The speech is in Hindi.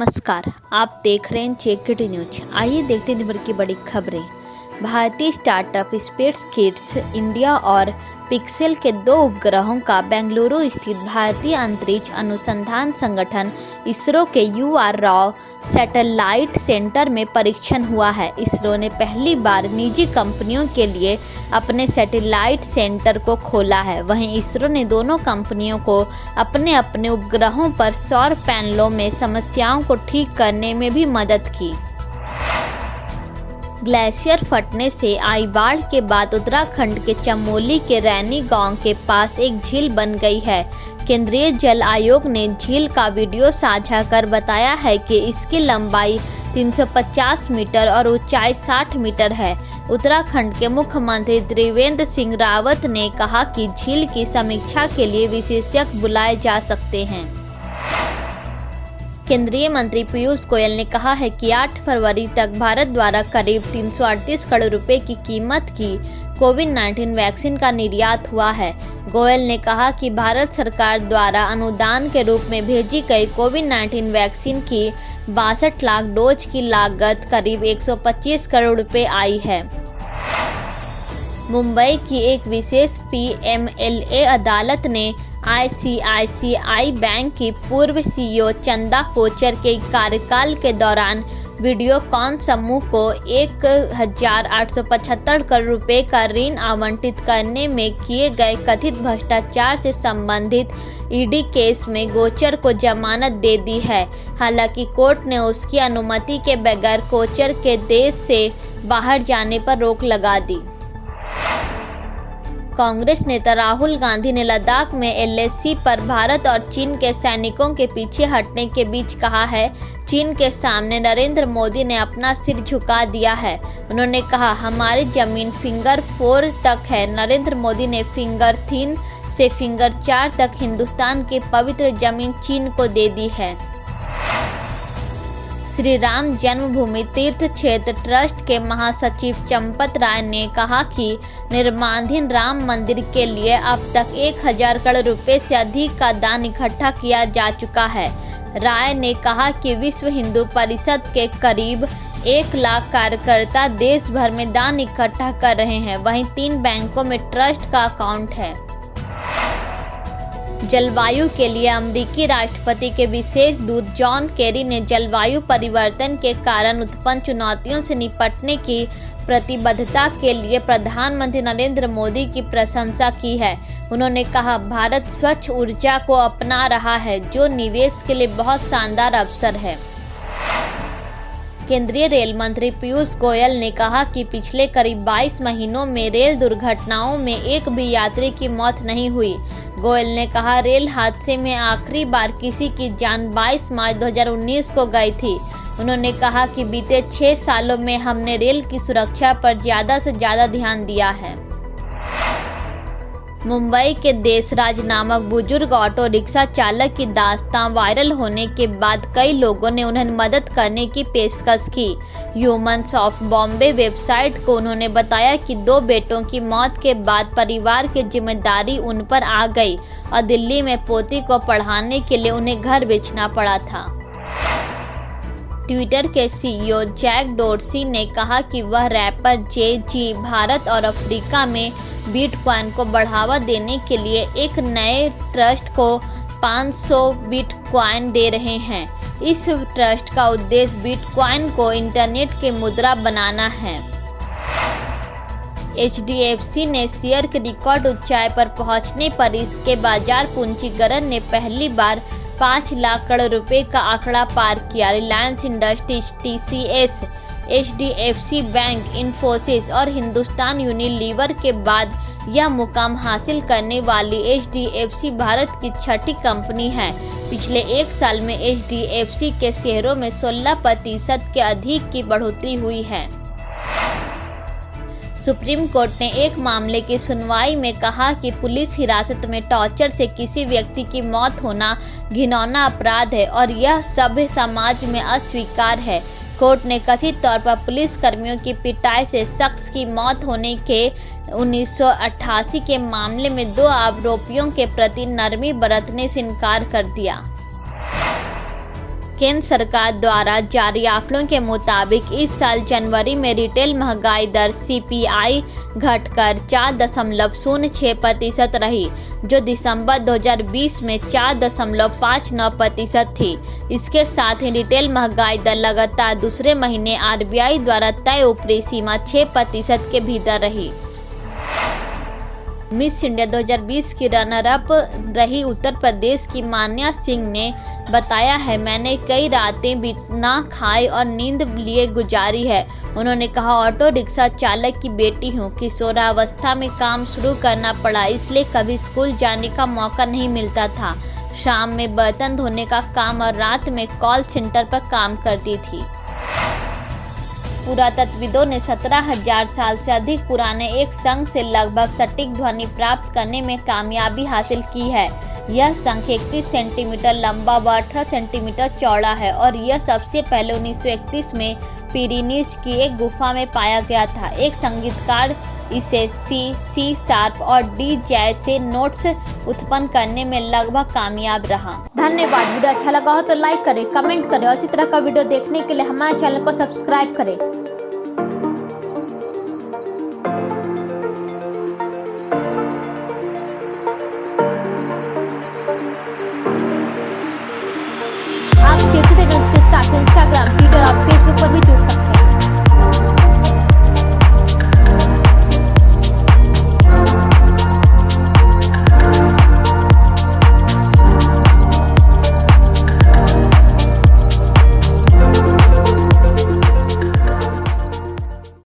नमस्कार, आप देख रहे हैं चेक न्यूज। आइए देखते हैं दिन भर की बड़ी खबरें। भारतीय स्टार्टअप स्पेसकिड्स इंडिया और पिक्सेल के 2 उपग्रहों का बेंगलुरु स्थित भारतीय अंतरिक्ष अनुसंधान संगठन इसरो के UR राव सैटेलाइट सेंटर में परीक्षण हुआ है। इसरो ने पहली बार निजी कंपनियों के लिए अपने सैटेलाइट सेंटर को खोला है। वहीं इसरो ने दोनों कंपनियों को अपने अपने उपग्रहों पर सौर पैनलों में समस्याओं को ठीक करने में भी मदद की। ग्लेशियर फटने से आई बाढ़ के बाद उत्तराखंड के चमोली के रैनी गांव के पास एक झील बन गई है। केंद्रीय जल आयोग ने झील का वीडियो साझा कर बताया है कि इसकी लंबाई 350 मीटर और ऊंचाई 60 मीटर है। उत्तराखंड के मुख्यमंत्री त्रिवेंद्र सिंह रावत ने कहा कि झील की समीक्षा के लिए विशेषज्ञ बुलाए जा सकते हैं। केंद्रीय मंत्री पीयूष गोयल ने कहा है कि 8 फरवरी तक भारत द्वारा करीब 338 करोड़ रुपए की कीमत की कोविड-19 वैक्सीन का निर्यात हुआ है। गोयल ने कहा कि भारत सरकार द्वारा अनुदान के रूप में भेजी गई कोविड-19 वैक्सीन की 62 लाख डोज की लागत करीब 125 करोड़ रुपए आई है। मुंबई की एक विशेष PMLA अदालत ने ICICI बैंक की पूर्व CEO चंदा कोचर के कार्यकाल के दौरान वीडियोकॉन समूह को 1,875 करोड़ रुपए का ऋण आवंटित करने में किए गए कथित भ्रष्टाचार से संबंधित ED केस में कोचर को जमानत दे दी है। हालांकि कोर्ट ने उसकी अनुमति के बगैर कोचर के देश से बाहर जाने पर रोक लगा दी। कांग्रेस नेता राहुल गांधी ने लद्दाख में LAC पर भारत और चीन के सैनिकों के पीछे हटने के बीच कहा है, चीन के सामने नरेंद्र मोदी ने अपना सिर झुका दिया है। उन्होंने कहा, हमारी जमीन फिंगर 4 तक है। नरेंद्र मोदी ने फिंगर 3 से फिंगर 4 तक हिंदुस्तान की पवित्र जमीन चीन को दे दी है। श्री राम जन्मभूमि तीर्थ क्षेत्र ट्रस्ट के महासचिव चंपत राय ने कहा कि निर्माणाधीन राम मंदिर के लिए अब तक 1000 करोड़ रुपए से अधिक का दान इकट्ठा किया जा चुका है। राय ने कहा कि विश्व हिंदू परिषद के करीब 1 लाख कार्यकर्ता देश भर में दान इकट्ठा कर रहे हैं। वहीं 3 बैंकों में ट्रस्ट का अकाउंट है। जलवायु के लिए अमेरिकी राष्ट्रपति के विशेष दूत जॉन केरी ने जलवायु परिवर्तन के कारण उत्पन्न चुनौतियों से निपटने की प्रतिबद्धता के लिए प्रधानमंत्री नरेंद्र मोदी की प्रशंसा की है। उन्होंने कहा, भारत स्वच्छ ऊर्जा को अपना रहा है, जो निवेश के लिए बहुत शानदार अवसर है। केंद्रीय रेल मंत्री पीयूष गोयल ने कहा कि पिछले करीब 22 महीनों में रेल दुर्घटनाओं में एक भी यात्री की मौत नहीं हुई। गोयल ने कहा, रेल हादसे में आखिरी बार किसी की जान 22 मार्च 2019 को गई थी। उन्होंने कहा कि बीते 6 सालों में हमने रेल की सुरक्षा पर ज़्यादा से ज़्यादा ध्यान दिया है। मुंबई के देशराज नामक बुजुर्ग ऑटो रिक्शा चालक की दास्तां वायरल होने के बाद कई लोगों ने उन्हें मदद करने की पेशकश की। ह्यूमन्स ऑफ बॉम्बे वेबसाइट को उन्होंने बताया कि 2 बेटों की मौत के बाद परिवार की जिम्मेदारी उन पर आ गई और दिल्ली में पोती को पढ़ाने के लिए उन्हें घर बेचना पड़ा था। ट्विटर के CEO जैक डोर्सी ने कहा कि वह रैपर Jay-Z भारत और अफ्रीका में बिटकॉइन को बढ़ावा देने के लिए एक नए ट्रस्ट को 500 बिटकॉइन दे रहे हैं। इस ट्रस्ट का उद्देश्य बिटकॉइन को इंटरनेट की मुद्रा बनाना है। HDFC ने शेयर के रिकॉर्ड ऊंचाई पर पहुंचने पर इसके बाजार पूंजीकरण ने पहली बार 5 लाख करोड़ रुपए का आंकड़ा पार किया। Reliance industries, TCS, HDFC bank, Infosys और हिंदुस्तान यूनिलीवर के बाद यह मुकाम हासिल करने वाली HDFC भारत की 6ठी कंपनी है। पिछले 1 साल में HDFC के शेयरों में 16% के अधिक की बढ़ोतरी हुई है। सुप्रीम कोर्ट ने एक मामले की सुनवाई में कहा कि पुलिस हिरासत में टॉर्चर से किसी व्यक्ति की मौत होना घिनौना अपराध है और यह सभ्य समाज में अस्वीकार है। कोर्ट ने कथित तौर पर पुलिस कर्मियों की पिटाई से शख्स की मौत होने के 1988 के मामले में 2 आरोपियों के प्रति नरमी बरतने से इनकार कर दिया। केंद्र सरकार द्वारा जारी आंकड़ों के मुताबिक इस साल जनवरी में रिटेल महंगाई दर CPI घटकर 4.06% रही, जो दिसंबर 2020 में 4.59% थी। इसके साथ ही रिटेल महंगाई दर लगातार दूसरे महीने RBI द्वारा तय ऊपरी सीमा 6% के भीतर रही। मिस इंडिया 2020 की रनर अप रही उत्तर प्रदेश की मान्या सिंह ने बताया है, मैंने कई रातें बिना खाए और नींद लिए गुजारी है। उन्होंने कहा, ऑटो रिक्शा चालक की बेटी हूँ। किशोरावस्था में काम शुरू करना पड़ा, इसलिए कभी स्कूल जाने का मौका नहीं मिलता था। शाम में बर्तन धोने का काम और रात में कॉल सेंटर पर काम करती थी। पुरातत्वविदों ने 17,000 साल से अधिक पुराने एक शंख से लगभग सटीक ध्वनि प्राप्त करने में कामयाबी हासिल की है। यह शंख 31 सेंटीमीटर लंबा व 18 सेंटीमीटर चौड़ा है और यह सबसे पहले 1931 में पिरीनीज की एक गुफा में पाया गया था। एक संगीतकार इसे C शार्प और D जैसे नोट्स उत्पन्न करने में लगभग कामयाब रहा। धन्यवाद। वीडियो अच्छा लगा हो तो लाइक करें, कमेंट करें और इसी तरह का वीडियो देखने के लिए हमारे चैनल को सब्सक्राइब करें। आप चेकटे न्यूज़ के साथ इंस्टाग्राम, ट्विटर और फेसबुक पर भी जुड़ सकते हैं।